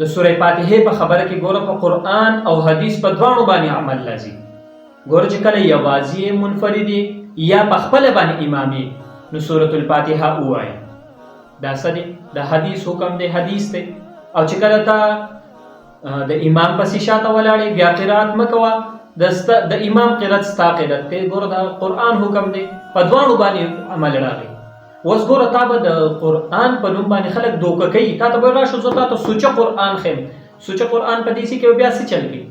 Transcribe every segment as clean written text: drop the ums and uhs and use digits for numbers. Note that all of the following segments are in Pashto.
د سوره فاتحه په خبره کې ګوره په قرآن او حدیث په دواړو باندې عمل لازم. ګوره چې کله یوازې منفردي یا په خپل باندې امامي نو سورۃ الفاتحه ووایي. دا څه دی؟ د حدیث حکم دی، حدیث دی. او چې کله تا د امام پسې شاته ولاړې بیا قرات مه کوه، د امام قرات ستا قرات دی. ګوره د قرآن حکم دی، په دواړو باندې عمل راغی. اوس ګوره تا به د قرآن په نوم باندې خلک دوکه کوي، تا ته به راشو زه تا ته سوچه قرآن ښیم، سوچه قرآن په دې کې بیا څه چل کوي.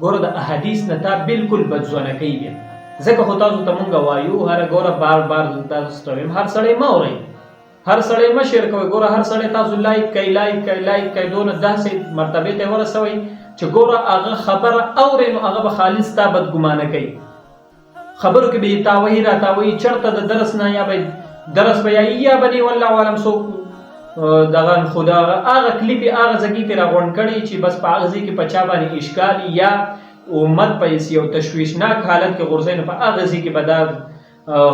ګوره د احادیث نه تا بالکل بدزونه کوي بیا. ځکه خو تاسو ته مونږ وایو هره ګوره بار بار تاسو ته وایم هر سړی مه اورئ، هر سړی مه شیر کوئ. ګوره هر سړی تاسو لایک کوئ لایک کوئ لایک کوئ، دونه داسې مرتبې ته ورسوئ چې ګوره هغه خبره اورئ نو هغه به خالص تا بدګمانه کوي. خبرو کې به یې تاوهي را تاوهي چېرته د درس نه یا به درس به یا به دې والله عالم څوک دغه خو د هغه کلیپ یې هغه ځګي کې راغونډ کړي چې بس په هغه ځای کې په چا باندې اشکال یا امت په یو تشویشناک حالت کې غورځوي نو په هغه ځای کې به دا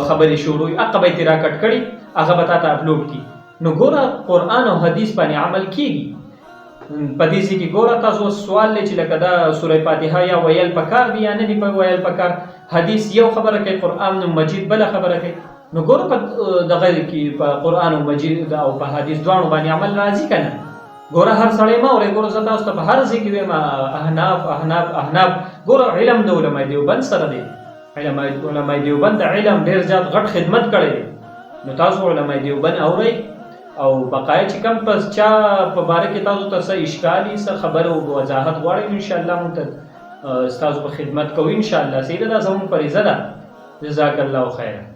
خبرې شروع وي، هغه به یې ترې راکټ کړي، هغه به تا ته اپلوډ کړي. نو ګوره قرآن او حدیث باندې عمل کېږي. په دې ځای کې ګوره تاسو سوال دی چې لکه دا سوره فاتحه یا ویل پکار دي یا نه دي ویل پکار، حدیث یو خبره کوي، قرآن مجید بله خبره کوي. نو ګوره په دغه کې په قرآن او مجید او په حدیث دواړو باندې عمل راځي که نه. ګوره هر سړی مه اورئ. ګوره زه تاسو ته په هر ځای کې وایم احناف احناف احناف. ګوره علم د علماء دیوبند سره دی، علماء دیوبند د علم ډېر زیات غټ خدمت کړی دی. نو تاسو علماء دیوبند اورئ او بقایا چې کوم په چا په باره کې تاسو ته څه اشکالي څه خبره او وضاحت غواړئ انشاءالله موږ ته ستاسو په خدمت کوو انشاءالله. صحیح ده، دا زموږ فریضه ده. جزاک الله خیره.